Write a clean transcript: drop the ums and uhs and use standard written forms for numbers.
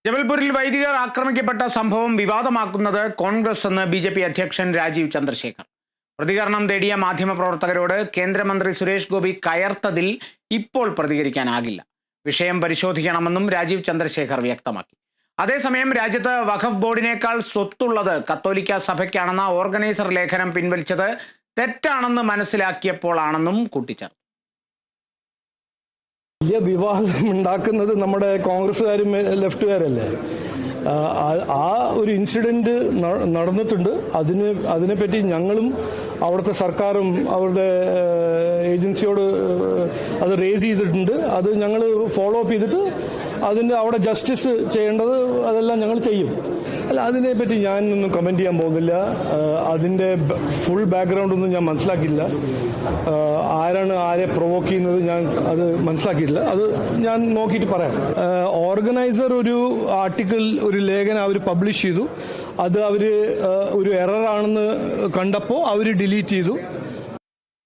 ജബൽപൂരിൽ വൈദികർ ആക്രമിക്കപ്പെട്ട സംഭവം വിവാദമാക്കുന്നത് കോൺഗ്രസ് എന്ന് ബി.ജെ.പി. അധ്യക്ഷൻ രാജീവ് ചന്ദ്രശേഖർ. പ്രതികരണം തേടിയ മാധ്യമപ്രവർത്തകരോട് കേന്ദ്രമന്ത്രി സുരേഷ് ഗോപി കയർത്തതിൽ ഇപ്പോൾ പ്രതികരിക്കാനാകില്ല. വിഷയം പരിശോധിക്കണമെന്നും രാജീവ് ചന്ദ്രശേഖർ വ്യക്തമാക്കി. അതേസമയം രാജ്യത്ത് വഖഫ് ബോർഡിനേക്കാൾ സ്വത്തുള്ളത് കത്തോലിക്ക സഭയ്ക്കാണെന്ന ഓർഗനൈസർ ലേഖനം പിൻവലിച്ചത് തെറ്റാണെന്ന് മനസ്സിലാക്കിയപ്പോഴാണെന്നും കൂട്ടിച്ചേർത്തു. വലിയ വിവാദം ഉണ്ടാക്കുന്നത് നമ്മുടെ കോൺഗ്രസ്സുകാരും ലെഫ്റ്റുകാരല്ലേ. ആ ഒരു ഇൻസിഡന്റ് നടന്നിട്ടുണ്ട്. അതിനെപ്പറ്റി ഞങ്ങളും അവിടുത്തെ സർക്കാരും അവരുടെ ഏജൻസിയോട് അത് റേസ് ചെയ്തിട്ടുണ്ട്. അത് ഞങ്ങൾ ഫോളോ അപ്പ് ചെയ്തിട്ട് അവിടെ ജസ്റ്റിസ് ചെയ്യേണ്ടത് അതെല്ലാം ഞങ്ങൾ ചെയ്യും. അല്ല, അതിനെപ്പറ്റി ഞാനൊന്നും കമന്റ് ചെയ്യാൻ പോകുന്നില്ല. അതിന്റെ ഫുൾ ബാക്ക്ഗ്രൗണ്ട് ഒന്നും ഞാൻ മനസ്സിലാക്കിയില്ല. ആരാണ് ആരെ പ്രൊവോക്ക് ചെയ്യുന്നത് ഞാൻ അത് മനസ്സിലാക്കിയില്ല. അത് ഞാൻ നോക്കിയിട്ട് പറയാം. ഓർഗനൈസർ ഒരു ആർട്ടിക്കിൾ, ഒരു ലേഖനം അവർ പബ്ലിഷ് ചെയ്തു. അത് അവർ ഒരു എറർ ആണെന്ന് കണ്ടപ്പോൾ അവർ ഡിലീറ്റ് ചെയ്തു.